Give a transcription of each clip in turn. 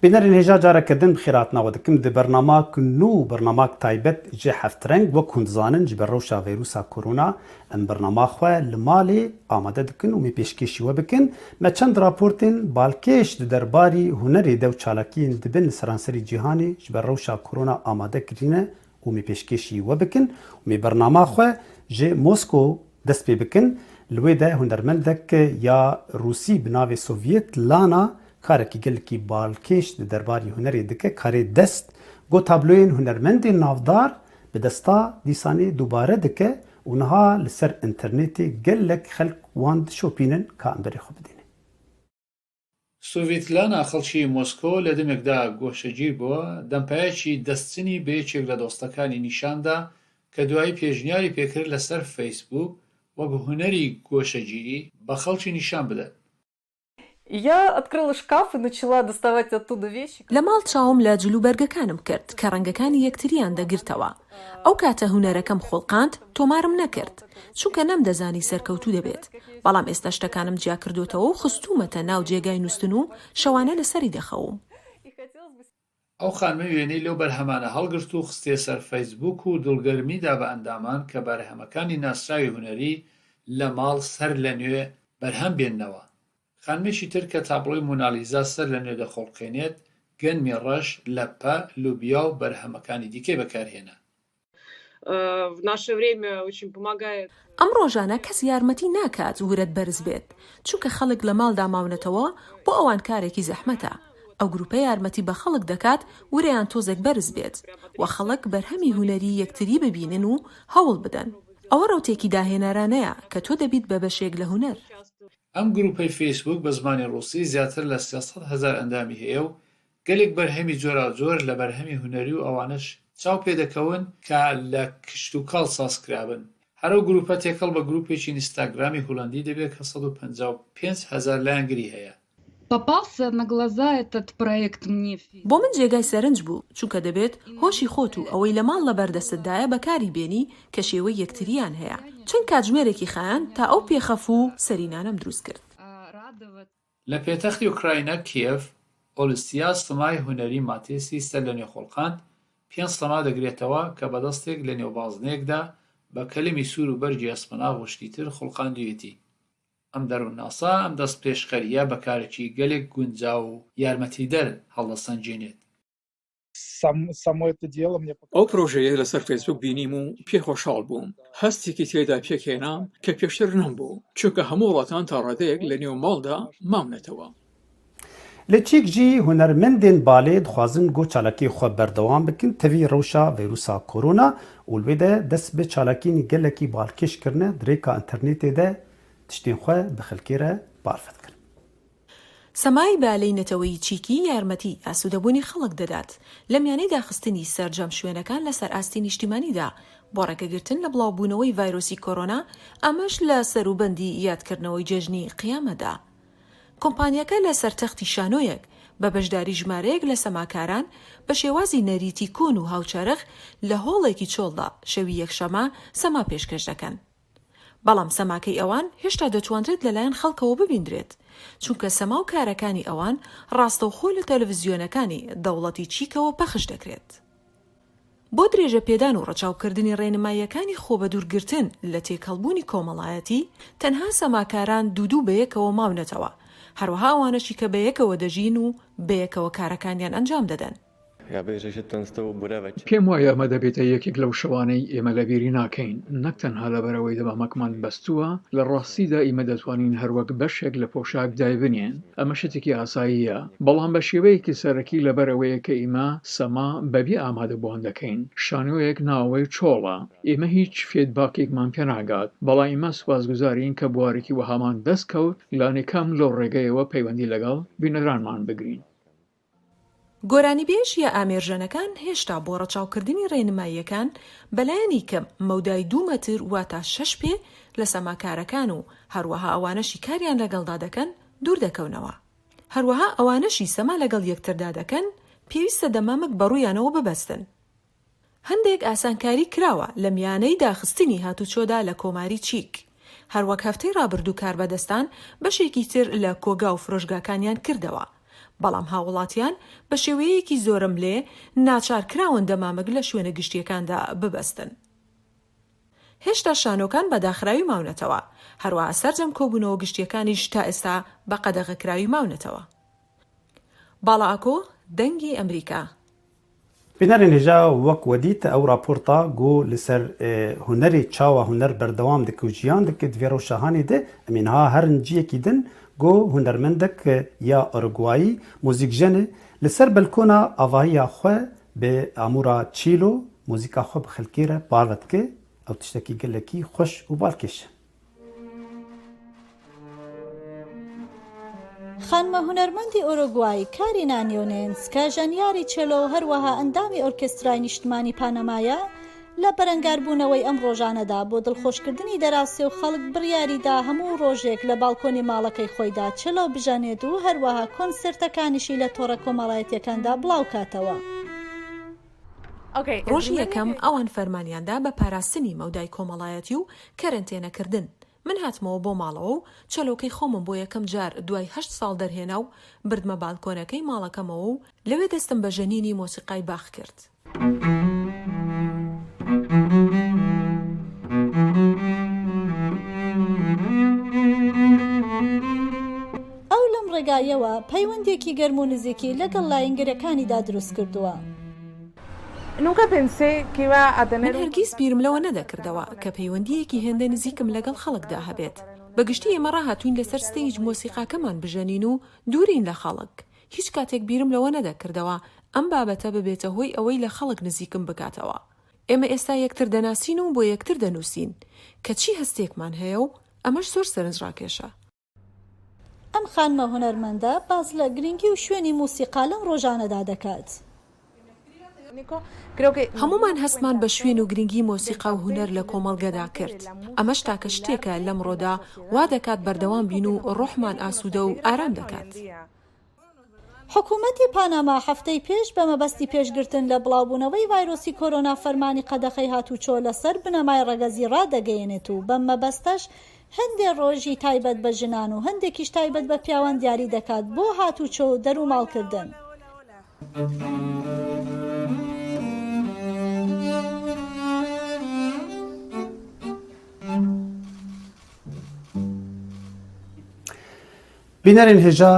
بینەرین هێژا جارەکردن بخێراتنەوە دەکەم دە بەرناماک نو بەرناماک تایبەت جێ هەفترەنگ وەک هوندزانن ji ber rewşa vîrusa korona em bernama xwe li malê amade dikin û mê pêşkêşî we bikin me çend raportên balkêş di derbarî hunerê de û çalakiyên dibin li seranserî cîhanê ji ber rewşa korona amade kirîne û mê pêşkêşî we bikin û mê bernama xwe ji Moskow dest pê bikin li wê de hunermendek ya Rûsî bi navê Sovyêt Lana karekî gelekî balkêş di derbarî hunerê dike karê dest got tabloyên hunermendên navdar bi desta dîsanê dubare dike û niha li ser internetê gelek xelk wan dişopînin ka em berê xwe bidînin. سۆڤێتلانە خەڵکی مۆسکۆ لە دەمێکدا گۆشەگیر بووە دەمپایەکی دەستچنی بە یەکێک لە دۆستەکانی نیشاندا کە دوایی پێشنیاری پێکرد لەسەر فەیسبوک وەک هونەری گۆشەگیری بە خەڵکی نیشان بدات. Я открыла шкаф и начала доставать оттуда вещи. لە ماڵ چاوم لە جلوبەرگەکانم کرد کە ڕەنگەکانی یەکتریان دەگرتەوە. ئەو کاتە هونەرەکەم خۆڵقاند تۆمارم نەکرد چونکە نەمدەزانی سەرکەوتوو دەبێت بەڵام ئێستا شتەکانم جیا کردوتەوە و خستومەتە ناو جێگای نووستن و شەوانە لەسەری دەخەوم. ئەو خانمە وێنەی لەو بەرهەمانە هەڵگرت و خستێ سەر فەیسبوک و دڵگەرمیدا بە ئەندامان کە بەرهەمەکانی ناسراوی هونەری لە ماڵ سەر لە نوێ بەرهەم بێننەوە. خانمێکی تر کە تابلۆی مۆنالیزا سەر لە نوێ دەخۆڵقێنێت گەنمی ڕەش لەپە لوبیا و بەرهەمەکانی دیکەی بەکارهێنا. ئەم ڕۆژانە کەس یارمەتی ناکات ورەت بەرز بێت چونکە خەڵک لە ماڵ داماونەتەوە بۆ ئەوان کارێکی زەحمەتە. ئەو گروپە یارمەتی بە خەڵک دەکات ورەیان تۆزێک بەرز بێت و خەڵک بەرهەمی هونەری یەکتری ببینن و هەوڵ بدەن. ئەوە ڕەوتێکی داهێنەرانەیە کە تۆ دەبیت بە بەشێک لە هونەر. ئەم گروپەی فەیسبوک بە زمانی ڕووسی زیاتر لە 300,000 ئەندامی هەیە و گەلێک بەرهەمی جۆراوجۆر لە بەرهەمی هونەری و ئەوانش چاو پێدەکەون کە لە کشت و کاڵ سازکرابن. هەرو گروپە تێکەڵ بە گروپێکی ئینستاگرامی هۆڵەندی دەبێت کە 155,000 لایەنگری هەیە. بۆ من جێگای سەرنج بوو چونکە دەبێت هۆشی خۆت و ئەوەی لە ماڵ لە بەردەستدایە بەکاری بێنی کە شێوەی یەکتریان هەیە چەند کاتژمێرێکی خایان تا ئەو پێخەف و سەرینانم دروست کرد. لە پێتەختی ئوکراینە کیێف ئۆلسیا سڵمای هونەری ماتێسی سەر لە نێوخۆڵقاند 5 سڵما دەگرێتەوە کە بەدەستێک لە نێوبازنێکدا بە کەلمی سوور و بەرجی ئەسپەناغ و شتیتر خۆڵقاندوێتی. ئەم دەرووناسا ئەم دەست پێشخەریە بەکارێکی گەلێک گونجا و یارمەتیدەر هەڵدەسەنجێنێت. ئەو پرۆژەیە لەسەر فەیسبوک بینیم و پێخۆشحاڵ بووم. هەستێکی تێدا پێکهێنام کە پێشتر نەبوو چونکە هەموو وڵاتان تا ڕادەیەک لە نێو ماڵدا مامنێتەوە. Li Çîk jî hunermendên balê dixwazin got çalakiyê xwe berdewam bikin tevî rewşa vîrusa korona û li wê de dest bi çalakiyên gelekî balkêş kirine dirêka internetê de tiştên xwe bi xelkê re barfet kirin. سەمای بالەی نەتەوەی چیکی یارمەتی ئاسوودەبوونی خەڵک دەدات لە میانەی داخستنی سەرجەم شوێنەکان لەسەر ئاستی نیشتیمانیدا بۆ ڕێگەگرتن لە بڵاوبوونەوەی ڤایرۆسی کۆرۆنا ئەمەش لە سەروبەندی یادکردنەوەی جێژنی قیامەدا. کۆمپانیەکە لە سەرتەختی شانۆیەک بە بەشداری ژمارەیەک لە سەماکاران بە شێوازی نەریتی کۆن و هاوچەرخ لە هۆڵێکی چۆڵدا شەوی یەکشەمە سەما پێشکەش دەکەن. بەڵام سەماکەی ئەوان هێشتا دەتوانرێت لەلایەن خەڵکەوە ببیندرێت چونکە سەما و کارەکانی ئەوان ڕاستەوخۆ لە تەلەڤیزیۆنەکانی دەوڵەتی چیکەوە پەخش دەکرێت. بۆ درێژە پێدان و ڕەچاوکردنی ڕێنماییەکانی خۆ بە دوورگرتن لە تێکەڵبوونی کۆمەڵایەتی تەنها سەماکاران دوودوو بەیەکەوە ماونەتەوە هەروەها ئەوانەشی کە بەیەکەوە دەژین و بەیەکەوە کارەکانیان ئەنجام دەدەن. پێم وایە ئەمە دەبێتە یەکێک لەو شەوانەی ئێمە لەبیری ناکەین نەک تەنها لەبەرەوەی دەمامەکمان بەستووە لە ڕاستیدا ئێمە دەتوانین هەروەک بەشێک لە پۆشاک دایبنێن ئەمە شتێکی ئاساییە بەڵام بە شێوەیەکی سەرەکی لەبەرەوەیە کە ئێمە سەما بەبێ ئامادەبووان دەکەین شانۆیەک ناوەی چۆڵە ئێمە هیچ فێدباکێکمان پێ ناگات بەڵام ئێمە سوپاسگوزارین کە بوارێکی وەهامان دەستکەوت لانێکام لەو ڕێگەیەوە پەیوەندی لەگەڵ بینەرانمان بگرین. گۆرانیبێژ یا ئامێرژەنەکان هێشتا بۆ ڕەچاوکردنی ڕێنماییەکان بەلایەنی کەم مەودای 2 مەتر واتە 6 پێ لە سەماکارەکان و هەروەها ئەوانەشی کاریان لەگەڵدا دەکەن دوور دەکەونەوە. هەروەها ئەوانەشی سەما لەگەڵ یەکتردا دەکەن پێویستە دەمامک بەڕوویانەوە ببەستن. هەندێک ئاسانکاری کراوە لە میانەی داخستنی هاتوچۆدا لە کۆماری چیک. هەروەک هەفتەی ڕابردوو کاربەدەستان بەشێکی تر لە کۆگا و فرۆشگاکانیان کردەوە. بەڵام هاوڵاتیان بە شێوەیەکی زۆرم لێ ناچارکراون دەمامەک لە شوێنە گشتیەکاندا ببەستن. هێشتا شانۆکان بەداخراوی ماونەتەوە، هەروەها سەرجەم کۆبوونەوە گشتیەکانیش تا ئێستا بە قەدەغەکراوی ماونەتەوە. باڵاکۆ دەنگی ئەمریکا. بینەرین هێژا وەک وەدیتە ئەو راپۆرتا گۆ لەسەر هونەری چاوە هونەر بەردەوام دکە و ژیان دکە دوێ ڕۆژشەهانێ دێ ئەمینها هەرنجیەکی دن گۆ هونەرمەندێک یا ئۆروگوایی موزیکژەنێ لەسەر بەلکۆنا ئاڤاهییا خۆ بێ ئامورا چیلۆ موزیکا خۆ بە خەلکێرە باڵەتکە ئەو تشتێکی گەلێکی خۆش و باڵکێشە. خانمە هونەرمەندی ئۆروگوای کارینا نیۆنێنس کە ژەنیاری چێلۆ و هەروەها ئەندامی ئۆرکێسترای نیشتمانی پانەمایە لە بەرەنگاربوونەوەی ئەم ڕۆژانەدا بۆ دڵخۆشکردنی دەراسێ و خەڵک بڕیاریدا هەموو ڕۆژێک لە باڵکۆنی ماڵەکەی خۆیدا چێلۆ بژەنێت و هەروەها کۆنسرتەکانیشی لە تۆڕە کۆمەڵایەتیەکاندا بڵاو کاتەوە. ڕۆژی یەکەم ئەوان فەرمانیاندا بە پاراستنی مەودای کۆمەڵایەتی و کەرنتێنەکردن. من هاتمەوە بۆ ماڵەوە و چەلۆکەی خۆمم بۆ یەکەم جار دوای 8 ساڵ دەرهێنا و بردمە بالکۆنەکەی ماڵەکەمەوە و لەوێ دەستم بە ژەنینی مۆسیقای باخ کرد. ئەو لەم ڕێگایەوە پەیوەندێکی گەرم و نزیکی لەگەڵ لایەنگەرەکانیدا دروست کردووە. من هەرگیز بیرم لەوە نەدەکردەوە کە پەیوەندیەکی هێندە نزیکم لەگەڵ خەڵکدا هەبێت. بەگشتی ئێمە ڕاهاتوین لەسەر ستەیج مۆسیقاکەمان بژەنین و دوورین لە خەڵک. هیچ کاتێک بیرم لەوە نەدەکردەوە ئەم بابەتە ببێتە هۆی ئەوەی لە خەڵک نزیکم بکاتەوە. ئێمە ئێستا یەکتر دەناسین و بۆ یەکتر دەنووسین کە چی هەستێکمان هەیە و ئەمەش زۆر سەرنجڕاکێشە. ئەم خانمە هونەرمەندە باز لە گرنگی و شوێنی موسیقا لەم ڕۆژانەدا دەکات. هەمومان هەستمان بە شوێن و گرنگی مۆسیقا و هونەر لە کۆمەڵگەدا کرد. ئەمەش تاکە شتێکە لەمڕۆدا وا دەکات بەردەوام بین و ڕۆحمان ئاسوودە و ئارام دەکات. حکوومەتی پاناما هەفتەی پێش بە مەبەستی پێشگرتن لە بڵاوبوونەوەی ڤایرۆسی کۆرۆنا فەرمانی قەدەخەی هاتوچۆ لەسەر بنەمای ڕەگەزی ڕادەگەیەنێت و بەم مەبەستەش هەندێک ڕۆژی تایبەت بە ژنان و هەندێکیش تایبەت بە پیاوان دیاری دەکات بۆ هاتوچۆ و دەروماڵکردن. بینەرین هێژا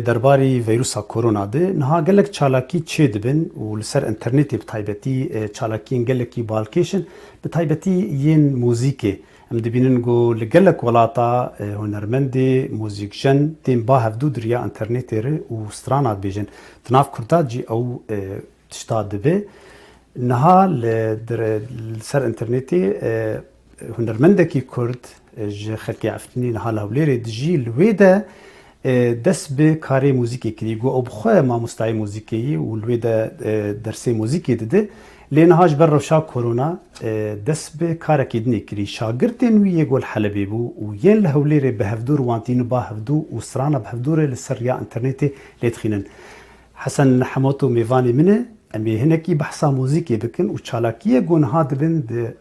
دەرباری ڤایرۆسا کۆرۆنا دێ نها gelek çalakî çê dibin û li ser internetê bi taybetî çalakiyên gelekî balkêşin bi taybetî yên mûzîkê em dibînin got li gelek welata hunermendê mûzîkjen tên ba hevdû diriya internetê re û strana dibêjin di nav Kurda cî ew tişta dibe niha li ser internetê hunermendekî Kurd ji xelkê Efrînî niha li Hewlêrê dijî li wê de dest bi karê mûzîkê kirî got ew bi xwe mamostayê mûzîkeyî û li wê de dersê mûzîkê dide lê niha ji ber rewşa korona dest bi karekê dinê kirî şagirtên wî yê gol Helebê bû û yên li Hewlêrê bi hevdû riwandîn ba hevdû û strana bi hevdûrê li ser ya internetê lê dixînin. Hesen Hemot û mêvanê min e em ê hinekî behsa mûzîkê bikin û çalakiyê got niha dibin di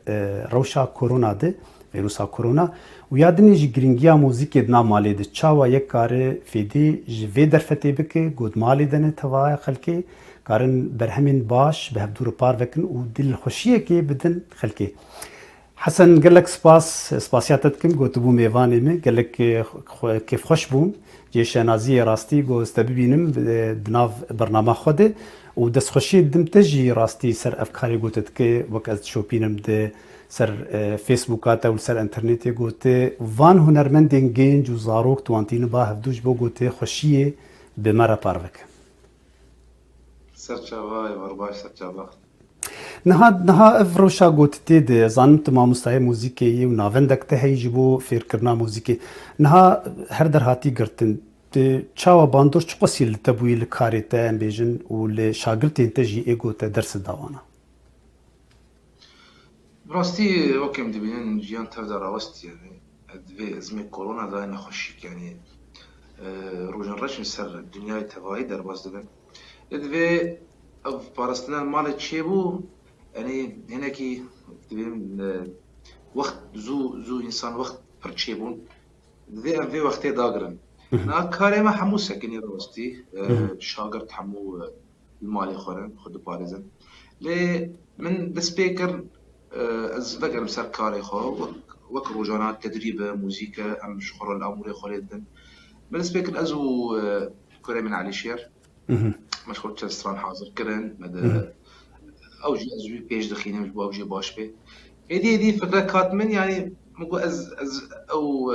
rewşa korona de ڤایرۆسا کۆرۆنا û ya dinê jî giringiya mûzîkê di nav malê de çawa yek kare fêdî ji vê derfetê bike got malê de ne tevaya xelkê karin berhemên baş bi hevdû par vekin û dilxweşiyekê bidin xelkê. Hesen gelek spasiya te dikim gotibû mêvanê me gelek kêfxweş bûm cê şenaziyê rastî got te bibînim di nav bernama xwe de û destxweşiyê didim te jî rastî ser ev karê got te dike wek ez dişopînim di ser Facebooka te û ser internetê gotê van hunermendên gênc û zarok twantîne ba hevdû ji bo gotê xweşiyê bi me re par veke. Niha ev rewşa gotitê de zanim tu mamostaya mûzîkeyê û navendek te heyî ji bo fêrkirina mûzîkê. Niha her derhatî girtin çawa bandor çi qasî li te bûyî li karê te em bêjin û li şagirtên te jî ê got te dersi dawana. براستی وەکەم دەبینن ژیان تەودا ڕاوەستی دوێ زمێ کۆرۆنا دای نەخۆشیک ینی ڕۆژن ڕەشن سەر دنیای تەواهی دەرباز دەبن لە دوێ ئەو پاراستنان ماڵە چێ بوو ئەنی هێنێکی دەبێن وەخت زوو ئینسان وەخت پڕچێ بوون دوێ ئەم وێ وەختێ داگرن نا كاري ما حمو سكني روستي شاگرد حمو المالي خورن خود بارزن لي من دسبيكر از فكر مسار كاري خو وك روجانات تدريب موسيقى ام شخور الامور خولدن من دسبيكر ازو كوري من علي شير مشغول تشستران حاضر كرن مدى اوجي ازوي بيج دخينه مش اوجي باش بي هذه فكره كات من يعني مقو از او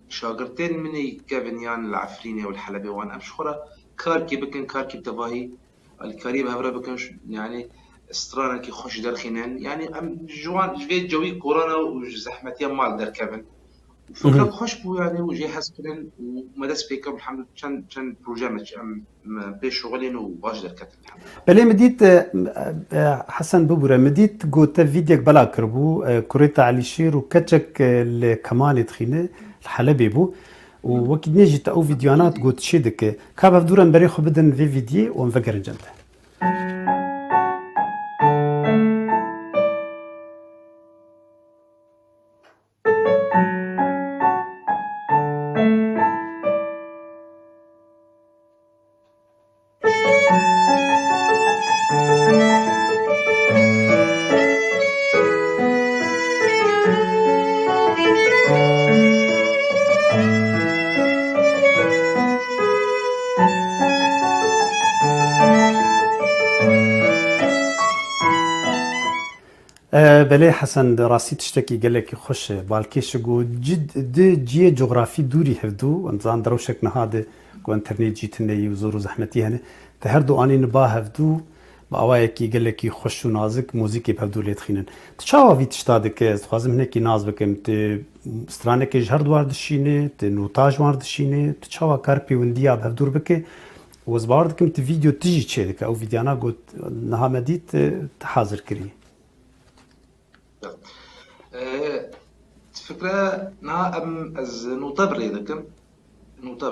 شاگردين مني كافنيان العفريني والحلبي وانا امشخره كاركي بكن كاركي بتباهي الكاري بهبره بكن يعني استرانا كي خوش درخينن يعني ام جوان جوي جوي كورونا وزحمتي مال در كافن فكره خوش بو يعني وجي حسكن ومدى سبيكر الحمد كان بروجرام بيش شغلين وباش در كتل بله مديت حسن ببوره مديت قوتا فيديوك بلا كربو كوريتا علي شير وكتشك الكمال تخينه الحلبي بو ووكيد نيجي او فيديوانات قوت شيدك كابا بدورا بريخو بدن في فيديو ونفكر جنته بله حسن راسي تشتكي قال لك خوش بالكيش جو جد جيه جغرافي دوري هفدو انزان دروشك نهاد كو انترنت جيتني وزور زحمتي هنا تهردو اني نبا هفدو باوايكي قال لك خوش ونازك موزيكي بهفدو لي تخينن تشاوا في تشتادك خوازم هناك ناز بكم ت سترانك جهر دوار دشينه ت نوتاج وار دشينه تشاوا كاربي ونديا بهفدور بك وزباردكم ت فيديو تجي تشيدك او فيديونا قلت نها مديت تحاضر كري فكرة نا أم از نوطبر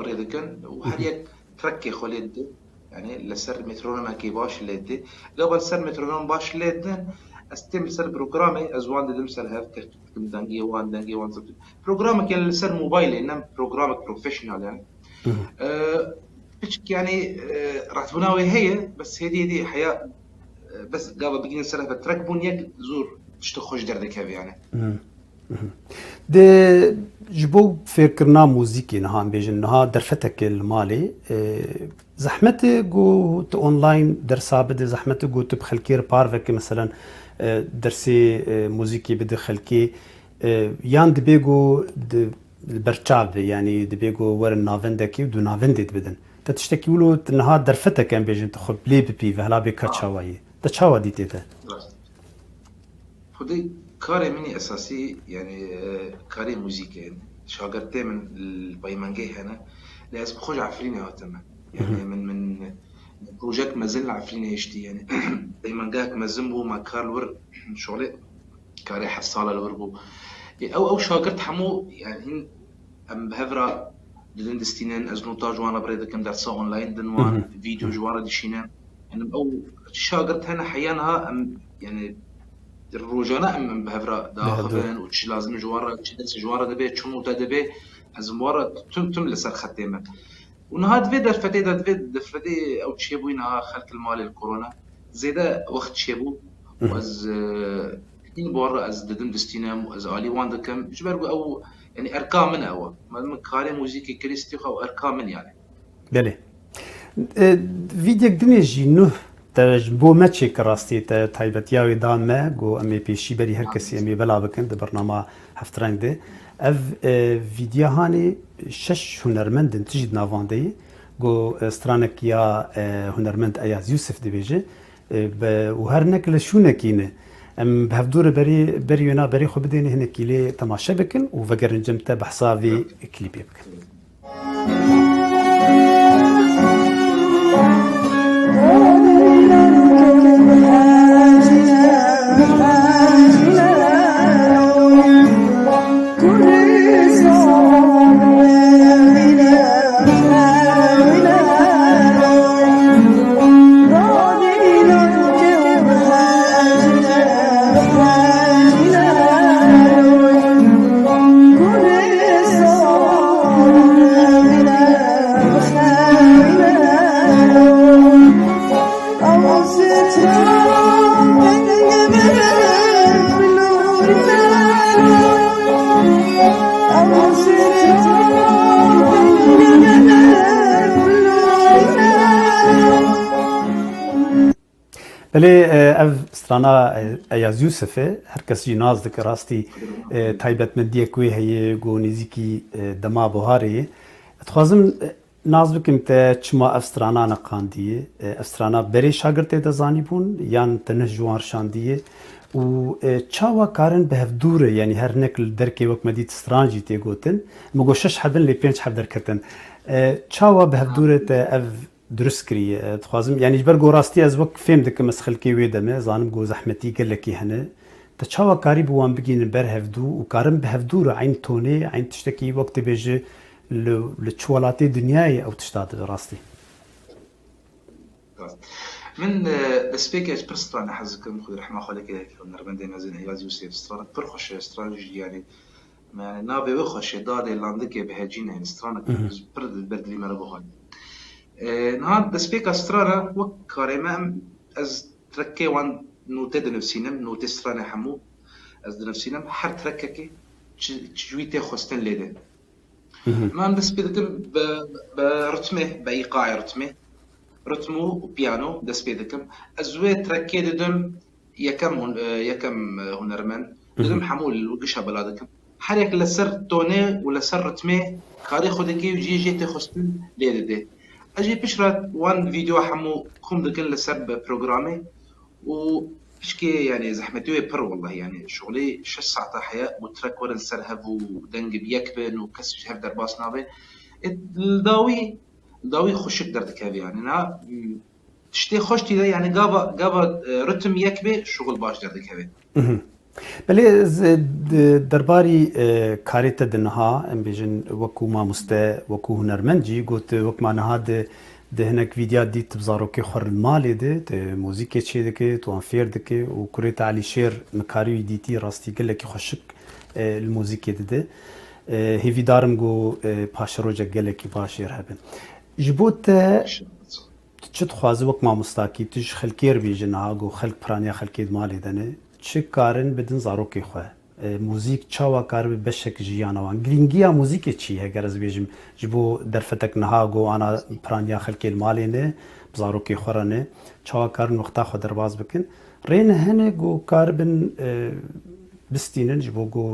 يدكن وحريك تركي خوليد يعني لسر مترونوم كي باش ليد قبل سر مترونوم باش ليد استم سر برنامج ازوان دم سر هاف كم دنجي وان برنامج كان لسر موبايل انما برنامج بروفيشنال يعني يعني راح تبناوي هي بس هدي حياة بس قبل بيجي نسر تركبون يك زور تشتخوش دردك يعني ده جبو فكرنا موزيكي نهان بيجن نها درفتك المالي زحمتي جو اونلاين درسابد زحمتي جو تبخلكير بارفك مثلا درسي موزيكي بدخلكي يان دبيجو البرشاب يعني دبيجو ور النافندكي ودو نافندت بدن تشتكي ولو نها درفتك كان بيجن تخب لي بي فهلا بكرتشاوي تشاوا ديتيتا خدي كاري مني أساسي يعني كاري موسيقى شاگردتي من البايمانجي هنا لازم بخرج عفريني هاتما يعني من بروجكت مازال عفريني يشتي يعني بايمانجاك مازنبو مع كارلور شغلي كاري حصالة الوربو أو شاگرد حمو يعني أم بهفرا دلن دستينن أزنوتا جوانا بريدا كم درسا أونلاين دنوان فيديو جوانا ديشينن يعني أو شاگرد هنا حيانها أم يعني الروجانا أم بهفرا داخلين وش لازم جوارا تشدس جوارا دبي تشمو تدبي أزموارا تم لسر ختمة ونهاد في درفتي أو تشيبوينها خلق المال الكورونا زيدا وقت شيبو وأز إن بورا أز ددم دستينام وأز آلي واندكم جبرو أو يعني أرقام من أو ما كاري موسيقى كريستيخ أو أرقام من يعني. بله فيديو دنيجي نو تجبو ماتشي كراستي تايبتياوي دان ما جو امي بيشي بري هر كسي امي بلا بكن د برنامج هفترنگ ده اف فيديو هاني شش هنرمند تجد نافاندي جو سترانك يا هنرمند اياز يوسف دبيجي وهر نكل شو نكينه ام بهفدور بريونا بري خو بديني هنا كيلي تماشا بكن وفقر نجمته بحسابي كليب بكن بله اف استرانا ایاز یوسفه هر کسی ناز دک راستی تایبت مندیه کوی هی گو نزیکی دما بهاری اتخوازم ناز بکم تا چما اف استرانا نقاندیه اف استرانا بری شاگرد دزانی بون یان تنه جوار شاندیه و چاوا کارن به دوره یعنی هر نکل درکی وقت مدید استرانجی تی گوتن مگو شش حبن لی پنج حب درکتن چاوا به دوره تا اف درست کری تخوازم یعنی جبر گو راستی از وقت فهم دکم از خلکی ویدمه زانم گو زحمتی گلکی هنه تا چاوا کاری بوان بگین بر هفدو و کارم به هفدور عین تونه عین تشتکی وقت بیجه لچوالات دنیای او تشتاد راستی من بسبيكج برستران حزكم خذ رحمه خالك هيك نربندي نازل هياز يوسف استران برخش استراتيجي يعني نابي وخش دادي لاندكي بهجين يعني استران برد بردلي مربوهان نهار بسبيك استرانا وكاريما از تركي وان نوتد نفسينم نوت استرانا حمو از نفسينم حر ترككي تجويتي خوستن ليده ما بسبيكم برتمه بايقاع رتمو وبيانو بسبيكم ازوي تركي دم يكم هنرمن دم حمول وقشها بلادكم حريك لسر توني ولا سر رتمه كاري خدكي وجي تخستن ليده اجي بشرت وان فيديو حمو كوم دكن لسر بروجرامي وبشكي يعني زحمتي بر والله يعني شغلي 6 ساعات حياه وترك ورا نسرهب ودنق بيكبن وكسر هف درباس نابي الداوي خوش قدرت كافي يعني انا تشتي خوشتي يعني قابا رتم يكبي شغل باش درت كافي بله درباری کاریت دنها ام بیجن وکو ما مسته وکو هنرمندی گوت وک ما نها ده هنک ویدیو دیت بزارو که خور المال ده موزیک چه دکه تو انفیر دکه و کریت علی شیر مکاری دیتی راستی گله که خوشک الموزیک ده هیوی دارم گو پاشروجه گله که پاشیر هبن جبوت چت خوازه وک ما مستاکی تش خلکیر بیجن ها گو خلک پرانیا خلکید مال دنه چه کارن بدن زاروکی خواه موزیک چاوا کار به بشک جیانوان گرینگیا موزیک چی اگر از بیجم جبو درفتک نها گو انا پرانیا خلکی مالینه زاروکی خورانه چاوا کار نقطه خود درواز بکن رین هنه گو کار بن بستینن جبو گو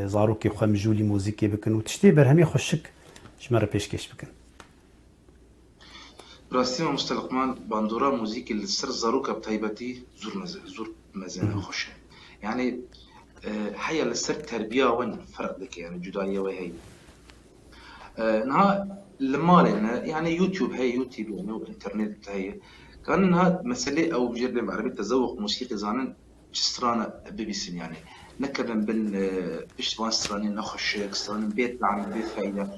زاروکی خواه مجولی موزیکی بکن و تشتی بر همی خوشک جمره پیشکش بکن راستی ما مستلقمان باندورا موزیک اللي سر زاروكا بتايبتي زور مزنا خوش يعني حيا لسر تربيه وين فرق لك يعني جداليه وهي نها لما لنا يعني يوتيوب يعني والانترنت هي كان انها مساله او بجرب عربي تذوق موسيقي زانن جسترانا بيبيسن يعني نكبن بن بيش وانستراني نخش استراني بيت عن بيت فايده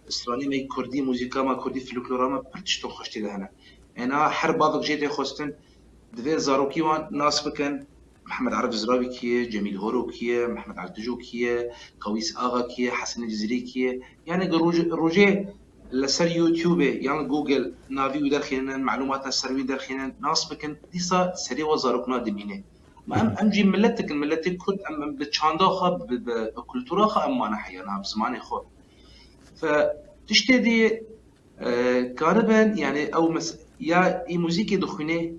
استراني ما كردي موسيقى ما كردي فلكلورا ما برتشتو خشتي لهنا انا حرب بعض جيتي خوستن دفي زاروكي وان ناس بكن محمد عرب زراوي كيه جميل هورو كيه محمد عبدجو كيه قويس اغا كيه حسن الجزري كيه يعني روجي لسر يوتيوب يعني جوجل نافي ودرخينا معلوماتنا السروي درخينا ناس بكن ديسا سري وزاروكنا دمينه ما امجي ملتك كنت ام بتشاندا خا بكولتورا خا امانه حيانا بزماني خو فتشتدي كاربن يعني او يا اي موسيقى دخنه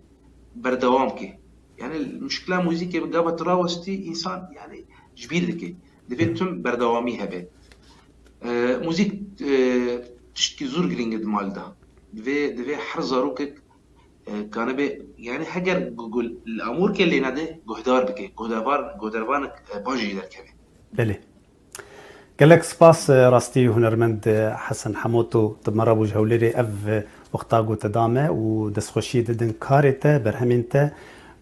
بردوامك يعني المشكله موسيقى بقابه تراوستي انسان يعني جبير لك دفيتم بردوامي هبه موزيك تشتكي زور جرينج مال ده دفي حرزاروك كان به يعني حجر قول الامور كلي نده جهدار بك جهداربانك باجي دركبه بله قالك سباس راستي هنرمند حسن حموتو تمر ابو جهولري اف وقتاغو تدامه ودسخوشي ددن كارته برهمنته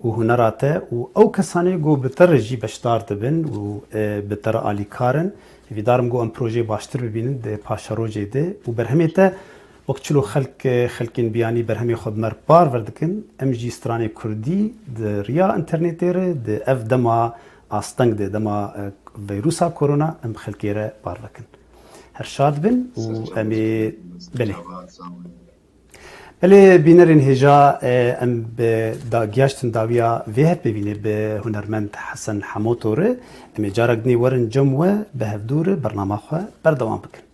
وهنراته او كساني جو بترجي بشتار دبن و بتر الي كارن في دارم جو ام بروجي باشتر ببينن د پاشروجي ده وبرهمته وقتلو خلقين بياني برهمي خود مر بار وردكن ام جي ستراني كردي د ريا انترنيتير د اف دما استنگ د دما فيروسا كورونا ام خلقيره بار وكن هر شاد بن و امي بله هلی بینرین هجا ام به داگیاشتن داویا ویهت ببینه به هنرمند حسن حموتوره ام جارگنی ورن جموه به هفدور برنامه خواه بردوام بکن.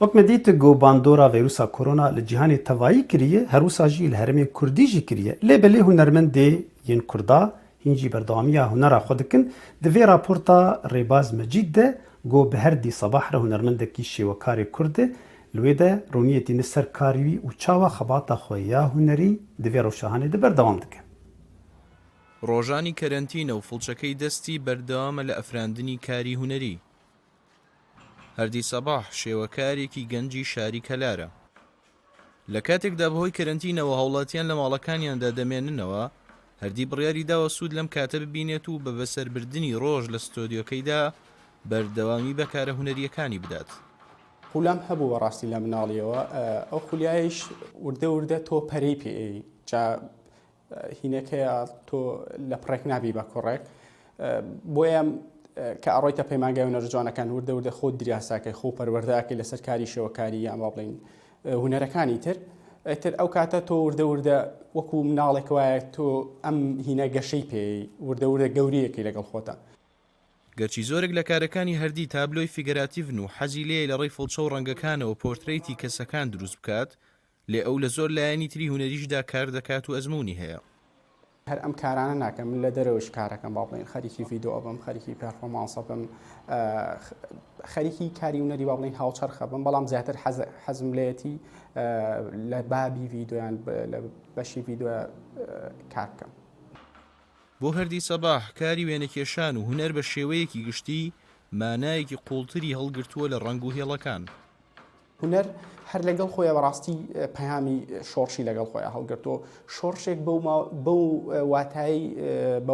وقت مدیت گو باندورا ویروسا کرونا لجهانی توایی کریه هروسا جی لهرمی کردی جی کریه لبلی هنرمند ین کردا هنجی بردامیا هنرا خودکن دوی راپورتا ریباز مجید ده گو به هر دی صباح را هنرمند کی شیوکاری کرده لویده رونیتی نسر کاریوی و چاوا خباتا خویا هنری دوی روشاهانی ده بردوام دکن. ڕۆژانی کەرەنتینە و فڵچەکەی دەستی بەردەوامە لە ئەفراندنی کاری هونەری. هەردی سەباح شێوەکارێکی گەنجی شاری کەلارە. لە کاتێکدا بەهۆی کەرەنتینەوە هەوڵاتیان لە ماڵەکانیاندا دەمێننەوە، هەردی بڕیاری داوە سوود لەم کاتە ببینێت و بە بەسەربردننی ڕۆژ لە ستۆدیۆکەیدا بەردەوامی بەکارە هونەریەکانی بدات. خولام هەبوو بەڕاستی لە مناڵیەوە ئەو خولیایش وردە وردە تۆ پەرەی پێ جا هینەکەیە تۆ لە پڕێک نابی بە کوڕێک بۆیە کە ئەڕۆیتە پەیمانگای هونەرجوانەکان وردە وردە خۆت دریاساکەی خۆ پەروەردەکەی لەسەر کاری شێوەکاری یان با بڵین هونەرەکانی تر ئەو کاتە تۆ وردە وردە وەکو مناڵێک وایە تۆ ئەم هینە گەشەی پێی وردە وردە گەوریەکەی لەگەڵ خۆتە. گەرچی زۆرێک لە کارەکانی هەردی تابلۆی فیگەراتیڤن و حەزی لێ لە ڕێی فڵچە و ڕەنگەکانەوە پۆرترێتی کەسەکان دروست بکات لێ ئەو لە زۆر لایەنی تری هونەریشدا کار دەکات و ئەزموونی هەیە. هەر ئەم کارانە ناکەم من لە دەرەوەش کارەکەم با بڵین خەریکی ڤیدیۆ بم خەریکی پێرفۆرمانسە بم خەریکی کاری هونەری با بڵین هاوچەرخە بم بەڵام زیاتر حەزم لێتی لە بابی ڤیدۆیان لە بەشی ڤیدۆ کار بکەم. بۆ هەردی سەباح کاری وێنەکێشان و هونەر بە شێوەیەکی گشتی مانایەکی قوڵتری هەڵگرتووە لە ڕنگ و هێڵەکان. هونەر هەر لەگەڵ خۆیان بەڕاستی پەیامی شۆڕشی لەگەڵ خۆیان هەڵگرتووە شۆڕشێک بەو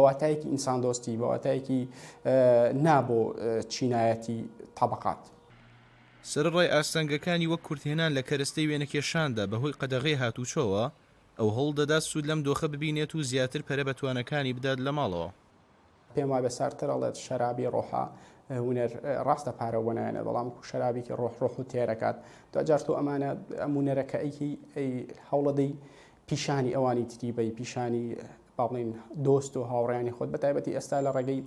واتایەکی ئینسان دۆستی بە واتایەکی نابۆ چینایەتی تەبەقات. سەرڕای ئاستەنگەکانی وەک کورتهێنان لە کەرەستەی وێنەکێشاندا بەهۆی قەدەغەی هاتوچۆوە ئەو هەوڵ دەدات سوود لەم دۆخە ببینێت و زیاتر پەرە بەتوانەکانی بدات لە ماڵەوە. پێم وای بەسەرترەڵێت شەرابی ڕۆحە هونەر ڕاستە پارە بۆنایەنە بەڵام شەرابێکی ڕۆح و تێرەکات دوجار تۆ ئەمانە ئەمونەرەکە ئەیکی هەوڵەدەی پیشانی ئەوانی تری بەی پیشانی باڵین دۆست و هاوڕێیانی خۆت بەتایبەتی ئێستا لە ڕێگەی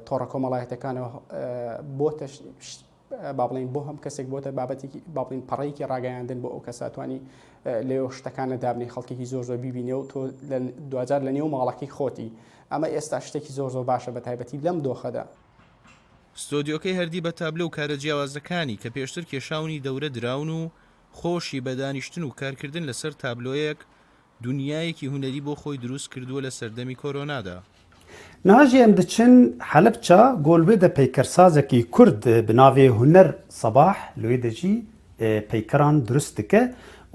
تۆڕە کۆمەڵایەتەکانەوە بۆتە باڵین بۆ هەم کەسێک بۆتە بابەتێکی باڵین پەڕەیەکی ڕاگەیاندن بۆ ئەو کەساتوانی لێو شتەکانە دابنی خەڵکێکی زۆر ببینێ و تۆ دوجار لە نێو ماڵەکەی خۆتی ئەمە ئێستا شتێکی زۆر باشە بەتایبەتی لەم دۆخەدا. ستۆدیۆکەی هەردی بە تابلە و کارە جیاوازەکانی کە پێشتر کێشاونی دەورە دراون و خۆشی بە دانیشتن و کارکردن لەسەر تابلۆیەک دنیایەکی هونەری بۆ خۆی دروست کردووە لە سەردەمی کۆرۆنادا. ناژی ئەم دچن حەلەبچە گۆلوێ دە پەیکەرسازێکی کورد بناوێ هونەر سەباح لێ دەجی پەیکەران دروست دکە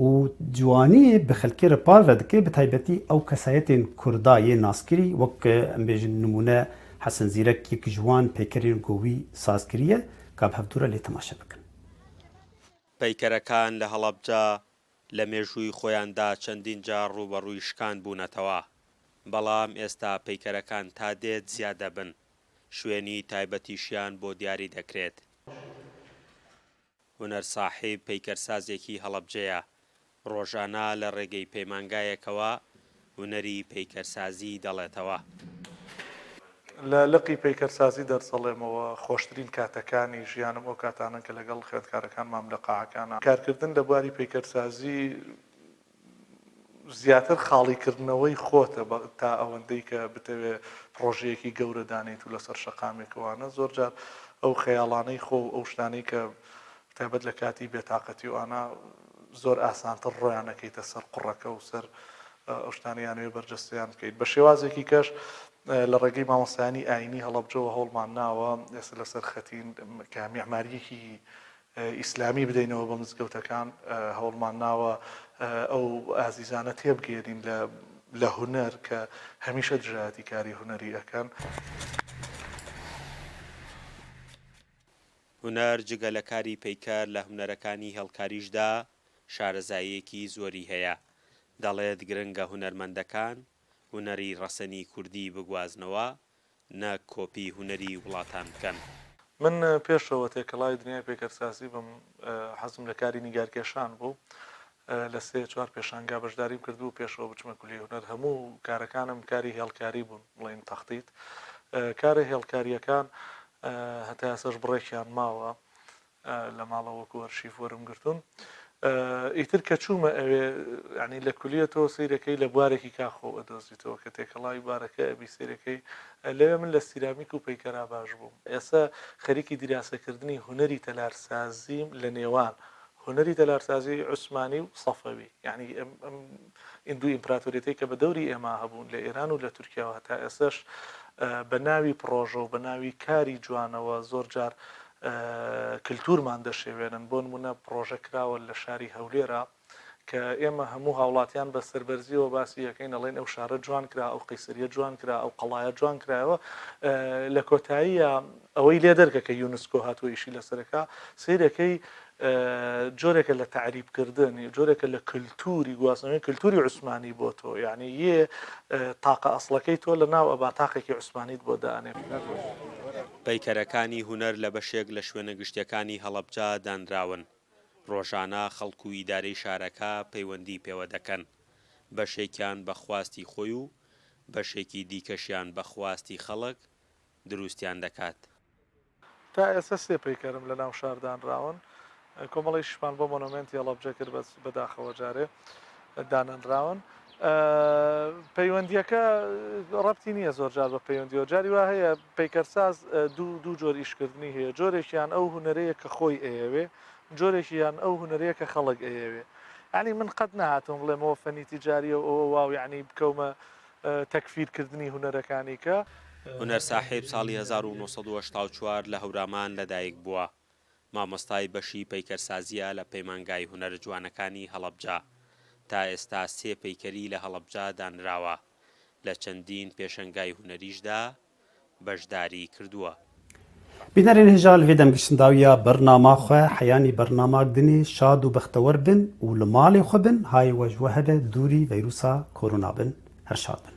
و جوانی بە خەلکێرە پاڕە دکە بە تایبەتی ئەو کەسایەتێن کوردایە ناسکری وەک ئەم بێژن نمونە حەسەن زیرەک یەک جوان پێکەرێن گۆوی سازکریە کاب هەفتورە لێ تەماشە بکەن. پەیکەرەکان لە هەڵەبجە لە مێژووی خۆیاندا چەندین جار ڕوبەڕووی شکان بوونەتەوە بەڵام ئێستا پەیکەرەکان تا دێت زیادە بن شوێنی تایبەتیشیان بۆ دیاری دەکرێت. هونەر ساحیب پەیکەرسازێکی هەڵەبجەیە ڕۆژانە لە ڕێگەی پەیمانگایەکەوە هونەری پەیکەرسازی دەڵێتەوە. لە لقی پەیکەرسازی دەرسەڵێمەوە خۆشترین کاتەکانی ژیانم ئەو کاتانە کە لەگەڵ خوێندکارەکانمان لە قاعەکانە کارکردن لە بواری پەیکەرسازی زیاتر خاڵیکردنەوەی خۆتە تا ئەوەندەی کە بتەوێت پرۆژەیەکی گەورە دانیت و لەسەر شەقامێکەوانە زۆر جار ئەو خەیاڵانەی خۆ ئەو شتانەی کە تایبەت لە کاتی بێتاقەتی وانە زۆر ئاسانتر ڕۆیانەکەیتە سەر قوڕەکە و سەر ئەو شتانیانوێ بەرجەستیان بکەیت بە شێوازێکی کەش لە ڕێگەی مامۆستایانی ئاینی هەڵەبجەوە هەوڵمان ناوە ئێستا لەسەر خەتین کە میعماریەکی ئیسلامی بدەینەوە بە مزگەوتەکان هەوڵمان ناوە ئەو ئازیزانە تێبگێرین لە هونەر کە هەمیشە دژایەتی کاری هونەری ئەەکەن. هونەر جگە لە کاری پەیکەر لە هونەرەکانی هێڵکاریشدا شارەزاییەکی زۆری هەیە دەڵێت گرنگە هونەرمەندەکان هونەری ڕەسەنی کوردی بگوازنەوە نەک کۆپی هونەری وڵاتان بکەن. من پێشەوە تێکەڵای دنیای پێکەرسازی بم حەزم لە کاری نیگارکێشان بوو لە 3-4 پێشانگا بەشداریم کردو و پێشەوە بچمە کولی هونەر هەموو کارەکانم کاری هێڵکاری بوون بڵێن تەختیت کارە هێڵکاریەکان هەتا ئێساش بڕێکیان ماوە لە ماڵەوەکو ئەرشیف وەرم گرتوون ئیتر کە چوومە ئەوێ ینی لە کولیەتەوە سیرەکەی لە بوارێکی کاخۆ ئەدۆزیتەوە کە تێکەڵای بارەکە ئەبی سیرەکەی لەوێ من لە سیرامیک و پەیکەرا باش بووم ئێستا خەریکی دیراسەکردنی هونەری تەلارسازیم لە نێوان هونەری تەلارسازی عوسمانی و سەفەوی یعنی ئەم ئیندوو ئیمپراتۆریەتەی کە بە دەوری ئێمە هەبوون لە ئێران و لە تورکیاوە هەتا ئێستاش بە ناوی پرۆژە و بە ناوی کاری جوانەوە زۆر جار کللتورمان دەشێوێنن بۆ نمونە پرۆژە کراوە لە شاری هەولێرە کە ئێمە هەموو هاوڵاتیان بە سەربەرزیەوە باسی یەکەین ئەڵێن ئەو شارە جوان کرا ئەو قەیسەریە جوان کرا ئەو قەڵایە جوان کرایەوە لە کۆتاییە ئەوەی لێ دەرکە کە یونسکۆ هاتووە ئیشی لەسەرەکە سیرەکەی جۆرێکە لە تعریبکردنی جۆرێکە لە کللتوری گواستنەوەی کللتوری عوسمانی بۆ تۆ یعنی یێ تاقە ئەسڵەکەی تۆ لە ناو ئەبا تاقێکی عوسمانیت بۆ دانێ پەیکەرەکانی هونەر لە بەشێک لە شوێنە گشتیەکانی هەڵەبجا دانراون ڕۆژانە خەڵکو و ئیدارەی شارەکە پەیوەندی پێوە دەکەن بەشێکیان بەخواستی خۆی و بەشێکی دیکەشیان بەخواستی خەڵک دروستیان دەکات تا ئێستا 3 پەیکەرم لە ناو شاردانراون کۆمەڵی شپان بۆ مۆنومنتی هەڵەبجە کرد بەداخەوە جارێ دانەنراون پەیوەندیەکە ڕەبتی نییە زۆر جار بە پەیوەندیەوە جاری وا هەیە پەیکەرساز دوو جۆر ئیشکردنی هەیە جۆرێکیان ئەو هونەرەیە کە خۆی ئەیەوێ جۆرێکیان ئەو هونەرەیە کە خەڵک ئەیەوێ ینی من قەت نهاتم بڵێمەوە فەنی تیجاریە ئەوە واو یعنی بکەومە تەکفیرکردنی هونەرەکانی کە هونەر ساحێب ساڵی 1984 لە هەورامان لەدایک بووە مامۆستای بەشی پەیکەرسازیە لە پەیمانگای هونەر جوانەکانی هەڵەبجا تا ئێستا 3 پەیکەری لە هەڵەبجا دانراوە لە چەندین پێشەنگای هونەریشدا بەشداری کردووە بینەرێن هێژا لەوێ دەمگشتنداویە بەرناما خۆ حەیانی بەرناماک دنێ شاد و بەختەوەر بن و لە ماڵێ خۆ بن های وەژوە هەبێ دووری ڤەیروسا کۆرونا بن هەر شاد بن